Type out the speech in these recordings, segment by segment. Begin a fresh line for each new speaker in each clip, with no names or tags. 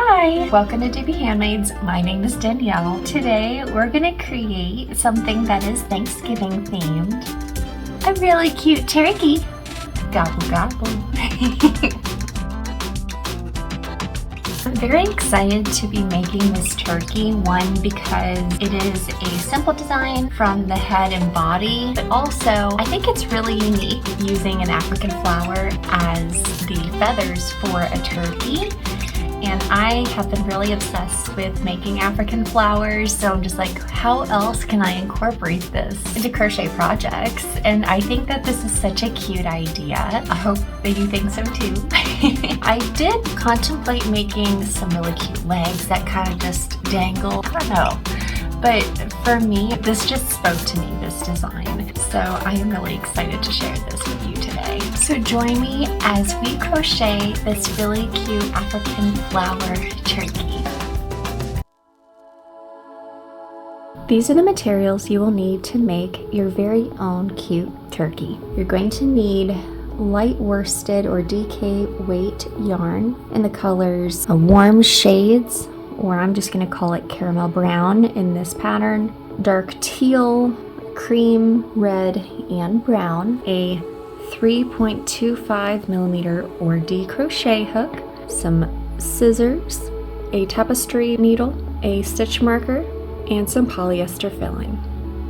Hi! Welcome to DBHandmades. My name is Danielle. Today we're going to create something that is Thanksgiving themed. A really cute turkey. Gobble gobble. I'm very excited to be making this turkey, one because it is a simple design from the head and body, but also I think it's really unique using an African flower as the feathers for a turkey. And I have been really obsessed with making African flowers, so I'm just like, how else can I incorporate this into crochet projects? And I think that this is such a cute idea. I hope that you think so too. I did contemplate making some really cute legs that kind of just dangle. I don't know. But for me, this just spoke to me, this design. So I am really excited to share this with you today. So join me as we crochet this really cute African flower turkey. These are the materials you will need to make your very own cute turkey. You're going to need light worsted or DK weight yarn in the colors of warm shades, or I'm just going to call it caramel brown in this pattern, dark teal, cream, red, and brown, a 3.25 millimeter or D crochet hook, some scissors, a tapestry needle, a stitch marker, and some polyester filling.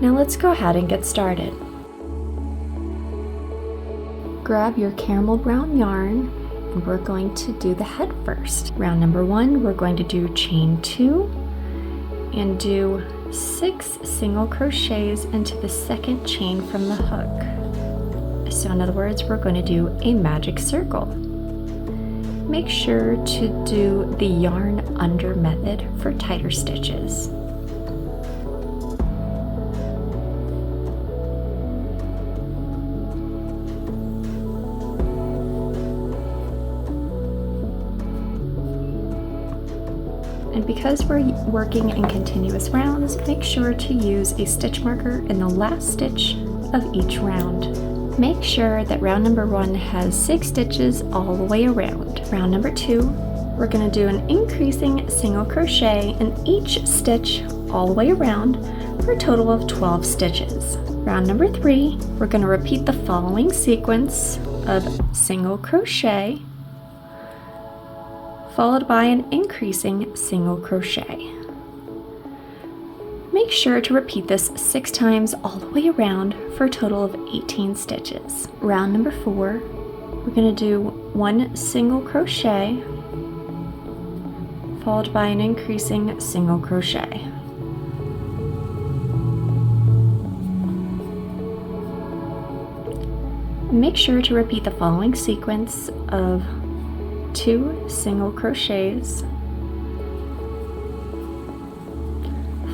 Now let's go ahead and get started. Grab your caramel brown yarn, and we're going to do the head first. Round number 1, we're going to do chain 2 and do 6 single crochets into the second chain from the hook. So in other words, we're going to do a magic circle. Make sure to do the yarn under method for tighter stitches. And because we're working in continuous rounds, make sure to use a stitch marker in the last stitch of each round. Make sure that round number 1 has 6 stitches all the way around. Round number 2, we're going to do an increasing single crochet in each stitch all the way around for a total of 12 stitches. Round number 3, we're going to repeat the following sequence of single crochet followed by an increasing single crochet. Make sure to repeat this 6 times all the way around for a total of 18 stitches. Round number 4, we're going to do 1 single crochet followed by an increasing single crochet. Make sure to repeat the following sequence of 2 single crochets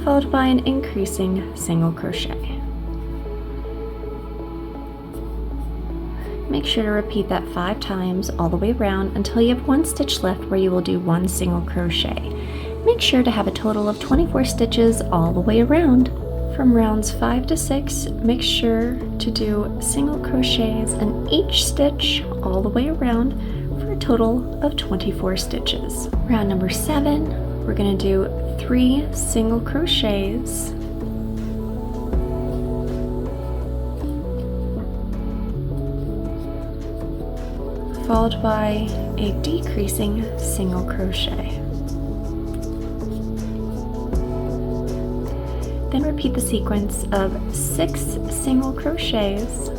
followed by an increasing single crochet. Make sure to repeat that 5 times all the way around until you have 1 stitch left where you will do 1 single crochet. Make sure to have a total of 24 stitches all the way around. From rounds 5 to 6, make sure to do single crochets in each stitch all the way around for a total of 24 stitches. Round number 7, we're going to do 3 single crochets followed by a decreasing single crochet. Then repeat the sequence of 6 single crochets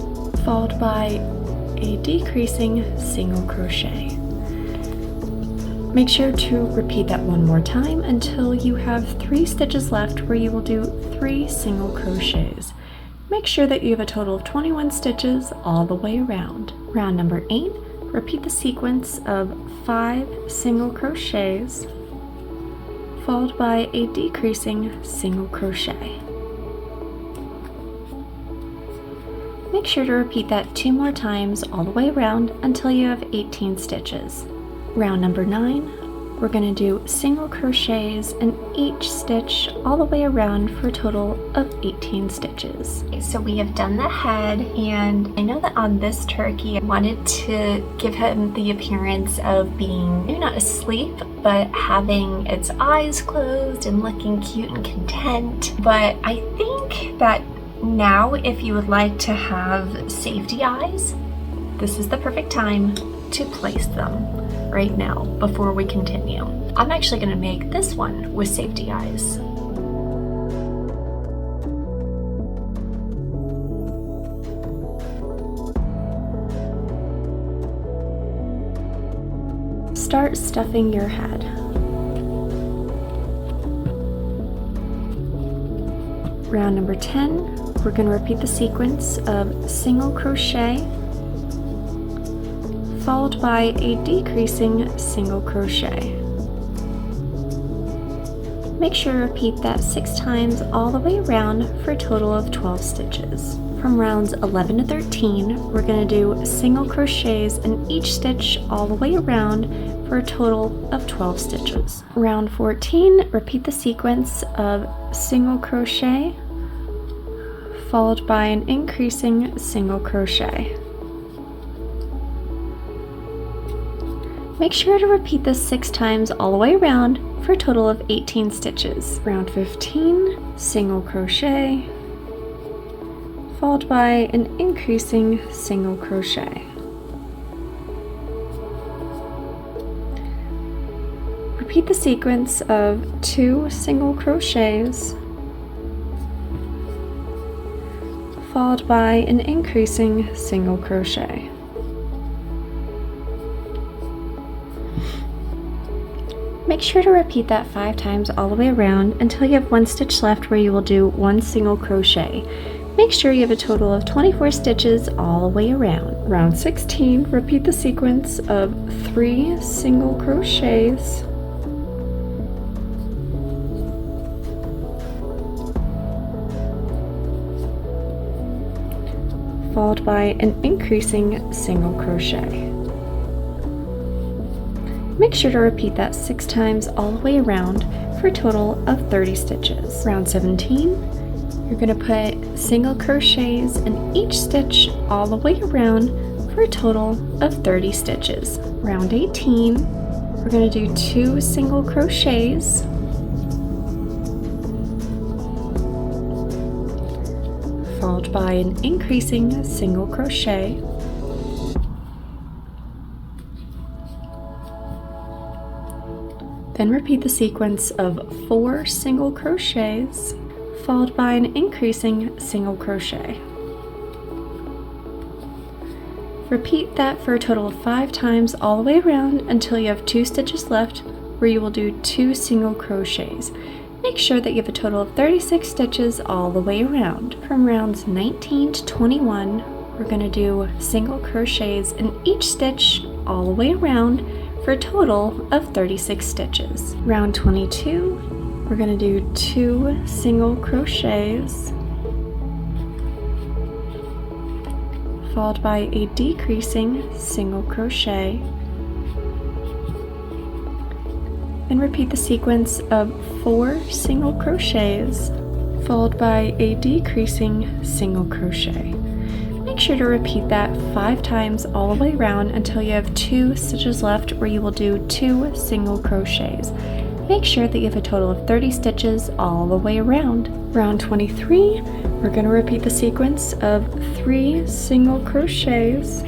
followed by a decreasing single crochet. Make sure to repeat that one more time until you have 3 stitches left where you will do 3 single crochets. Make sure that you have a total of 21 stitches all the way around. Round number 8, repeat the sequence of 5 single crochets followed by a decreasing single crochet. Make sure to repeat that 2 more times all the way around until you have 18 stitches. Round number 9, we're going to do single crochets in each stitch all the way around for a total of 18 stitches. Okay, so we have done the head, and I know that on this turkey I wanted to give him the appearance of being maybe not asleep, but having its eyes closed and looking cute and content. But I think that now, if you would like to have safety eyes, this is the perfect time to place them right now before we continue. I'm actually going to make this one with safety eyes. Start stuffing your head. Round number 10, we're going to repeat the sequence of single crochet followed by a decreasing single crochet. Make sure to repeat that 6 times all the way around for a total of 12 stitches. From rounds 11 to 13, we're going to do single crochets in each stitch all the way around for a total of 12 stitches. Round 14, repeat the sequence of single crochet followed by an increasing single crochet. Make sure to repeat this 6 times all the way around for a total of 18 stitches. Round 15, single crochet, followed by an increasing single crochet. Repeat the sequence of 2 single crochets, followed by an increasing single crochet. Make sure to repeat that 5 times all the way around until you have 1 stitch left where you will do 1 single crochet. Make sure you have a total of 24 stitches all the way around. Round 16, repeat the sequence of 3 single crochets, followed by an increasing single crochet. Make sure to repeat that 6 times all the way around for a total of 30 stitches. Round 17, you're going to put single crochets in each stitch all the way around for a total of 30 stitches. Round 18, we're going to do 2 single crochets, followed by an increasing single crochet, then repeat the sequence of 4 single crochets, followed by an increasing single crochet. Repeat that for a total of 5 times all the way around until you have 2 stitches left where you will do 2 single crochets. Make sure that you have a total of 36 stitches all the way around. From rounds 19 to 21, we're going to do single crochets in each stitch all the way around for a total of 36 stitches. Round 22, we're going to do 2 single crochets, followed by a decreasing single crochet, then repeat the sequence of 4 single crochets, followed by a decreasing single crochet. Make sure to repeat that 5 times all the way around until you have 2 stitches left where you will do 2 single crochets. Make sure that you have a total of 30 stitches all the way around. Round 23, we're going to repeat the sequence of 3 single crochets,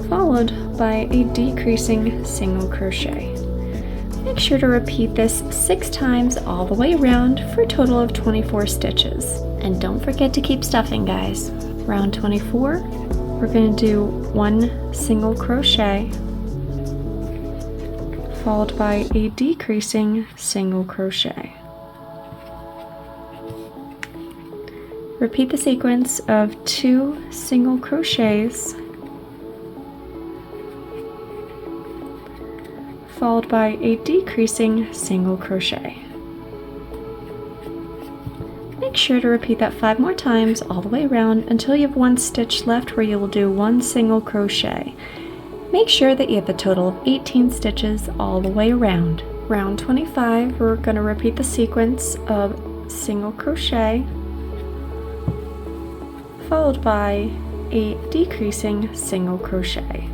followed by a decreasing single crochet. Make sure to repeat this 6 times all the way around for a total of 24 stitches. And don't forget to keep stuffing, guys. Round 24, we're going to do 1 single crochet, followed by a decreasing single crochet. Repeat the sequence of 2 single crochets, followed by a decreasing single crochet. Make
sure to repeat that 5 more times all the way around until you have 1 stitch left where you will do 1 single crochet. Make sure that you have a total of 18 stitches all the way around. Round 25, we're going to repeat the sequence of single crochet followed by a decreasing single crochet.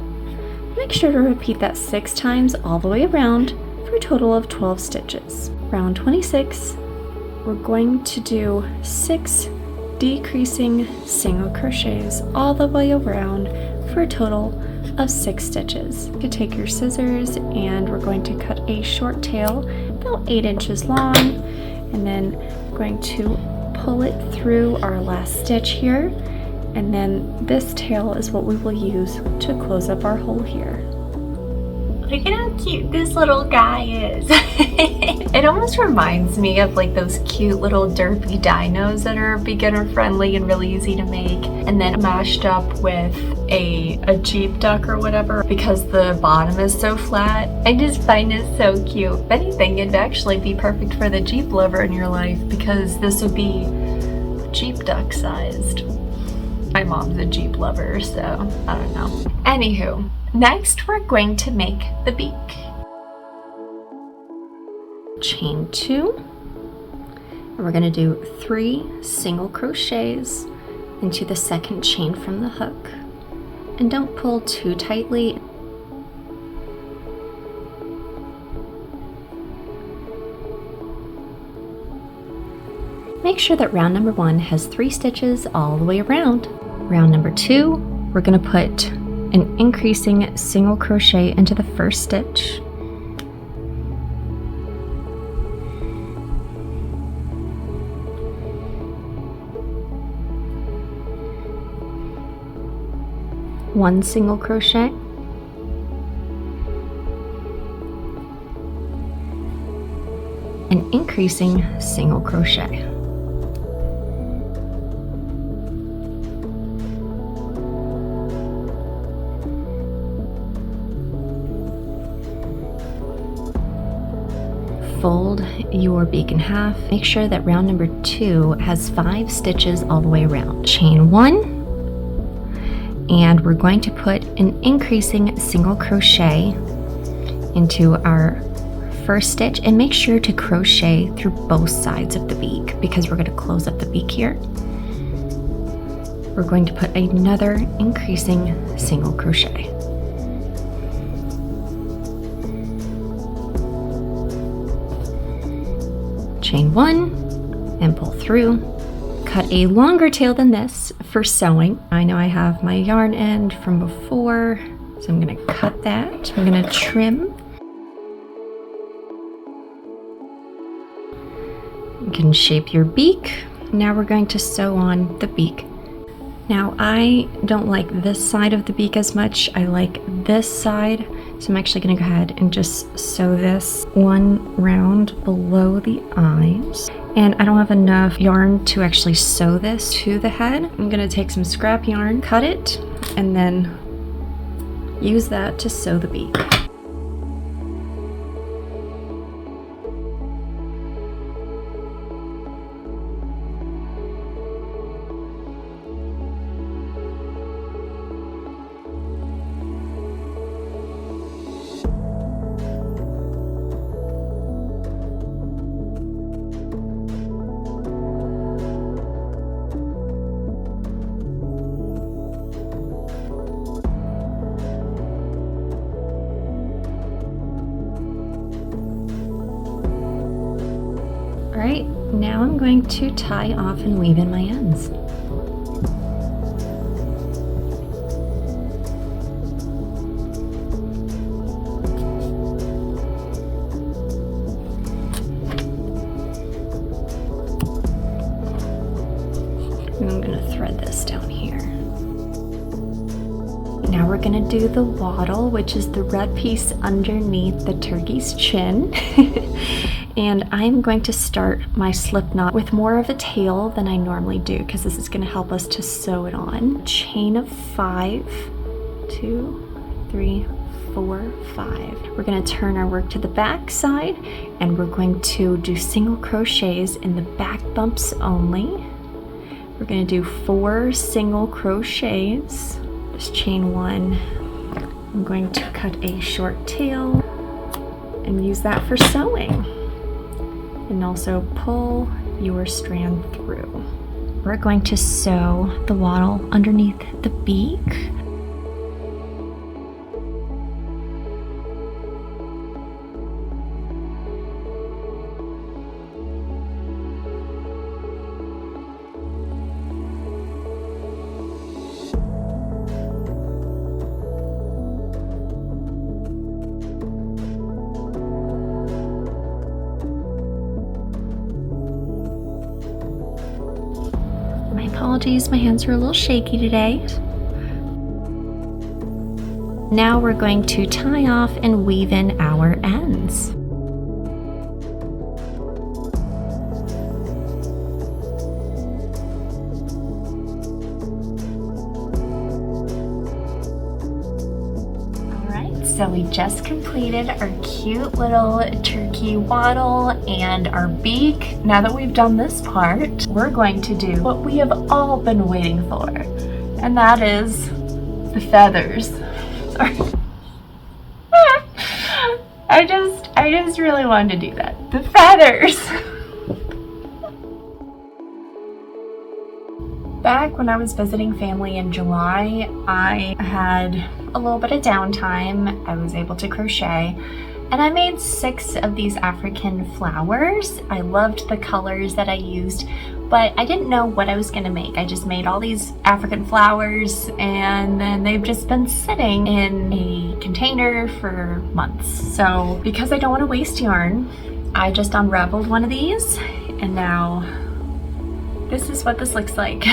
Make sure to repeat that 6 times all the way around for a total of 12 stitches. Round 26, we're going to do 6 decreasing single crochets all the way around for a total of 6 stitches. You take your scissors and we're going to cut a short tail about 8 inches long, and then we're going to pull it through our last stitch here, and then this tail is what we will use to close up our hole here.
Look at how cute this little guy is. It almost reminds me of like those cute little derpy dinos that are beginner friendly and really easy to make, and then mashed up with a Jeep duck or whatever because the bottom is so flat. I just find it so cute. If anything, it'd actually be perfect for the Jeep lover in your life because this would be Jeep duck sized. My mom's a Jeep lover, so I don't know. Anywho, next we're going to make the beak.
Chain 2, and we're going to do 3 single crochets into the second chain from the hook, and don't pull too tightly. Make sure that round number 1 has 3 stitches all the way around. Round number 2, we're going to put an increasing single crochet into the first stitch. One single crochet, an increasing single crochet. Fold your beak in half. Make sure that round number 2 has 5 stitches all the way around. Chain 1, and we're going to put an increasing single crochet into our first stitch, and make sure to crochet through both sides of the beak because we're going to close up the beak here. We're going to put another increasing single crochet. Chain 1 and pull through. Cut a longer tail than this for sewing. I know I have my yarn end from before, so I'm going to cut that. I'm going to trim. You can shape your beak. Now we're going to sew on the beak. Now I don't like this side of the beak as much. I like this side. So I'm actually going to go ahead and just sew this one round below the eyes. And I don't have enough yarn to actually sew this to the head. I'm going to take some scrap yarn, cut it, and then use that to sew the beak. Alright, now I'm going to tie off and weave in my ends. And I'm going to thread this down here. Now we're going to do the waddle, which is the red piece underneath the turkey's chin. And I'm going to start my slip knot with more of a tail than I normally do because this is going to help us to sew it on. Chain of 5, 2, 3, 4, 5. We're going to turn our work to the back side, and we're going to do single crochets in the back bumps only. We're going to do 4 single crochets. Just chain 1. I'm going to cut a short tail and use that for sewing. And also pull your strand through. We're going to sew the waddle underneath the beak. Apologies, my hands are a little shaky today. Now we're going to tie off and weave in our ends. So we just completed our cute little turkey waddle and our beak. Now that we've done this part, we're going to do what we have all been waiting for, and that is the feathers. Sorry. I just really wanted to do that. The feathers. Back when I was visiting family in July, I had a little bit of downtime. I was able to crochet, and I made 6 of these African flowers. I loved the colors that I used, but I didn't know what I was gonna make. I just made all these African flowers, and then they've just been sitting in a container for months. So because I don't want to waste yarn, I just unraveled one of these, and now this is what this looks like.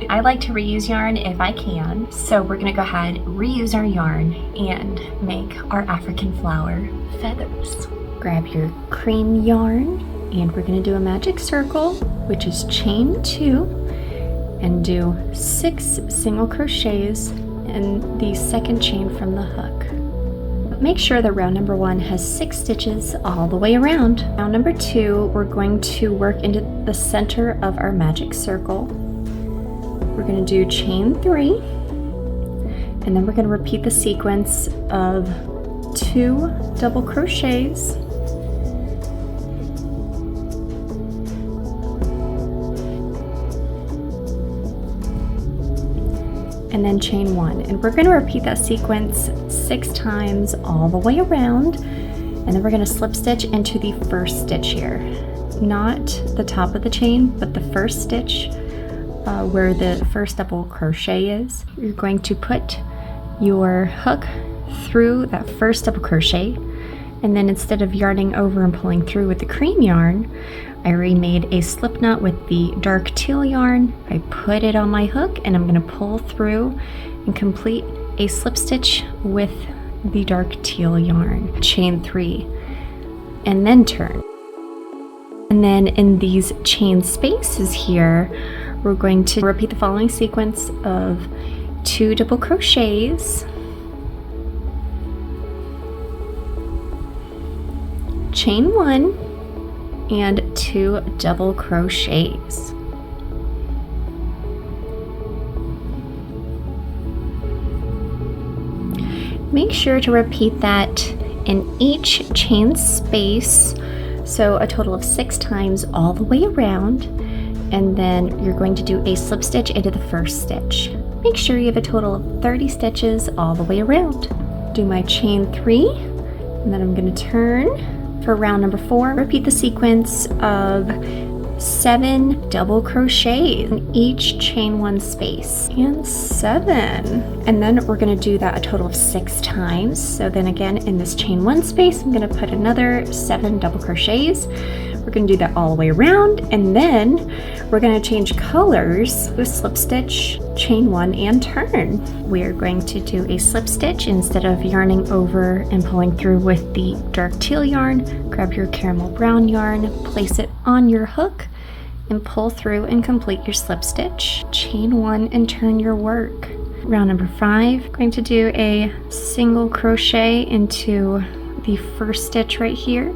I like to reuse yarn if I can, so we're gonna go ahead, reuse our yarn, and make our African flower feathers. Grab your cream yarn, and we're gonna do a magic circle, which is chain 2, and do 6 single crochets in the second chain from the hook. Make sure that round number 1 has 6 stitches all the way around. Round number 2, we're going to work into the center of our magic circle. We're going to do chain 3, and then we're going to repeat the sequence of 2 double crochets, and then chain 1. And we're going to repeat that sequence 6 times all the way around, and then we're going to slip stitch into the first stitch here. Not the top of the chain, but the first stitch where the first double crochet is. You're going to put your hook through that first double crochet, and then instead of yarning over and pulling through with the cream yarn, I remade a slip knot with the dark teal yarn. I put it on my hook, and I'm going to pull through and complete a slip stitch with the dark teal yarn. Chain 3, and then turn. And then in these chain spaces here, we're going to repeat the following sequence of 2 double crochets, chain 1, and 2 double crochets. Make sure to repeat that in each chain space, so a total of 6 times all the way around, and then you're going to do a slip stitch into the first stitch. Make sure you have a total of 30 stitches all the way around. Do my chain 3, and then I'm going to turn for round number 4. Repeat the sequence of 7 double crochets in each chain 1 space, and 7. And then we're going to do that a total of 6 times. So then again, in this chain 1 space, I'm going to put another 7 double crochets. We're going to do that all the way around, and then we're going to change colors with slip stitch, chain 1, and turn. We are going to do a slip stitch instead of yarning over and pulling through with the dark teal yarn. Grab your caramel brown yarn, place it on your hook, and pull through and complete your slip stitch. Chain 1 and turn your work. Round number 5, going to do a single crochet into the first stitch right here,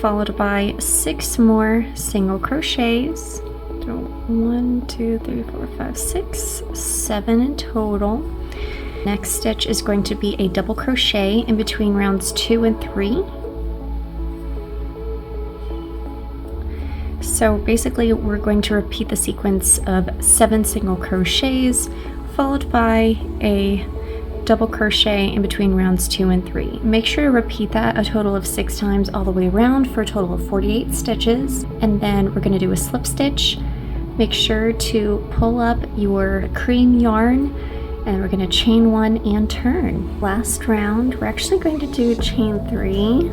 followed by 6 more single crochets. So 1, 2, 3, 4, 5, 6, 7 in total. Next stitch is going to be a double crochet in between rounds 2 and 3. So basically we're going to repeat the sequence of 7 single crochets followed by a double crochet in between rounds 2 and 3. Make sure to repeat that a total of 6 times all the way around for a total of 48 stitches. And then we're going to do a slip stitch. Make sure to pull up your cream yarn and we're going to chain 1 and turn. Last round we're actually going to do chain 3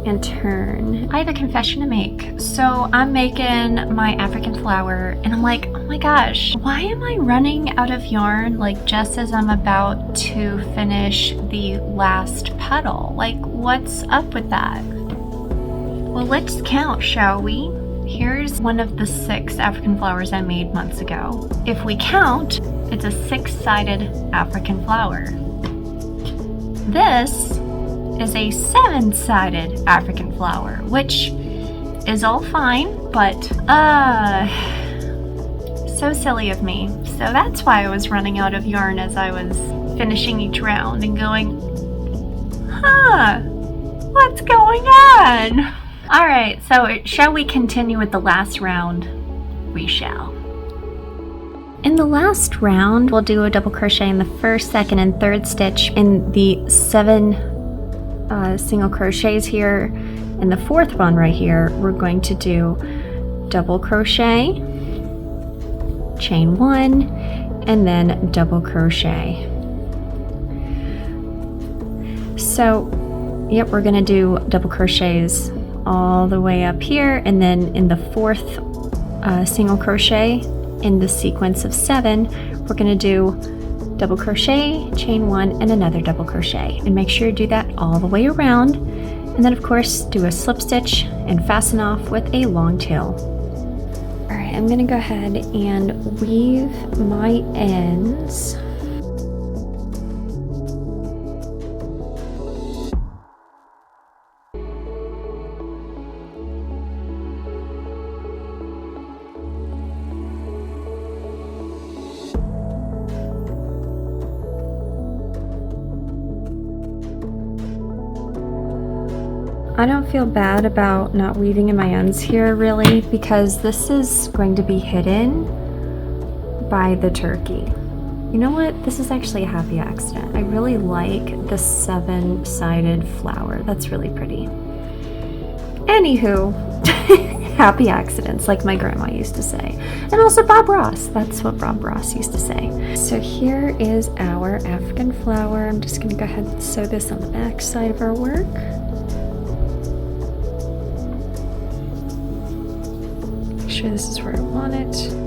and turn.
I have a confession to make. So I'm making my African flower and I'm like, oh my gosh, why am I running out of yarn like just as I'm about to finish the last petal? Like, what's up with that? Well, let's count, shall we? Here's one of the 6 African flowers I made months ago. If we count, it's a 6-sided African flower. This is a 7-sided African flower, which is all fine, but so silly of me. So that's why I was running out of yarn as I was finishing each round and going, huh, what's going on? All right, so shall we continue with the last round? We shall. In the last round, we'll do a double crochet in the first, second, and third stitch in the 7 single crochets here. In the 4th one right here, we're going to do double crochet, chain 1, and then double crochet. So, yep, we're going to do double crochets all the way up here, and then in the 4th single crochet in the sequence of 7, we're going to do double crochet, chain 1, and another double crochet. And make sure you do that all the way around. And then of course do a slip stitch and fasten off with a long tail. Alright, I'm gonna go ahead and weave my ends. I don't feel bad about not weaving in my ends here really, because this is going to be hidden by the turkey. You know what? This is actually a happy accident. I really like the 7-sided flower. That's really pretty. Anywho, happy accidents, like my grandma used to say. And also Bob Ross. That's what Bob Ross used to say. So here is our African flower. I'm just going to go ahead and sew this on the back side of our work. Make sure this is where I want it.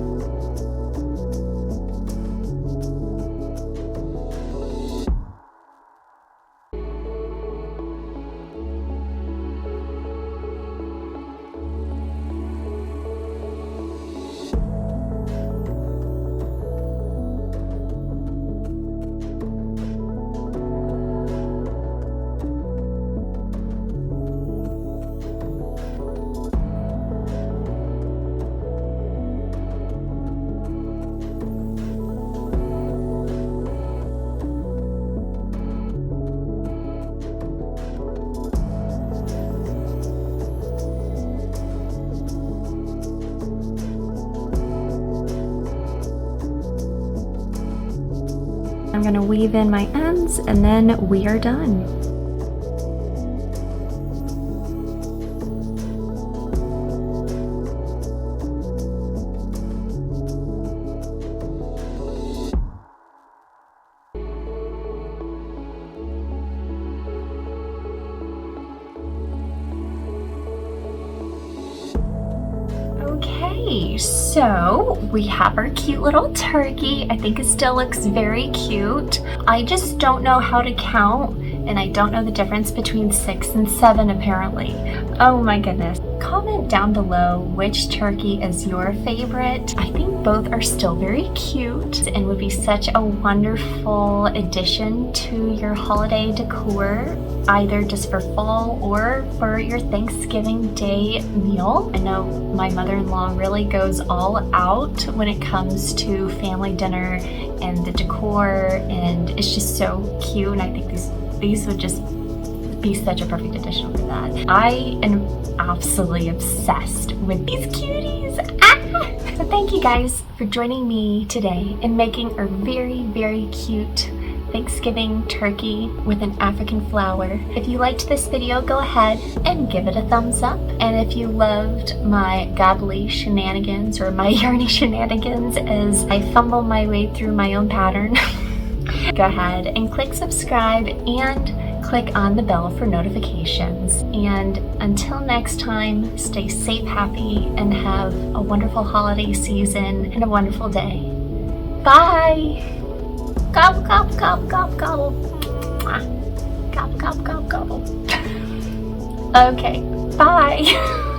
I'm going to weave in my ends and then we are done. Okay, so we have our cute little turkey. I think it still looks very cute. I just don't know how to count and I don't know the difference between 6 and 7 apparently. Oh my goodness. Comment down below which turkey is your favorite. I think both are still very cute and would be such a wonderful addition to your holiday decor, either just for fall or for your Thanksgiving Day meal. I know my mother-in-law really goes all out when it comes to family dinner and the decor, and it's just so cute, and I think these would just be such a perfect addition for that. I am absolutely obsessed with these cuties. So thank you guys for joining me today in making a very, very cute Thanksgiving turkey with an African flower. If you liked this video, go ahead and give it a thumbs up. And if you loved my gobbly shenanigans or my yarny shenanigans as I fumble my way through my own pattern, go ahead and click subscribe and click on the bell for notifications. And until next time, stay safe, happy, and have a wonderful holiday season and a wonderful day. Bye! Gobble, gobble, gobble, gobble, gobble. Mwah. Gobble, gobble, gobble, gobble. Okay, bye.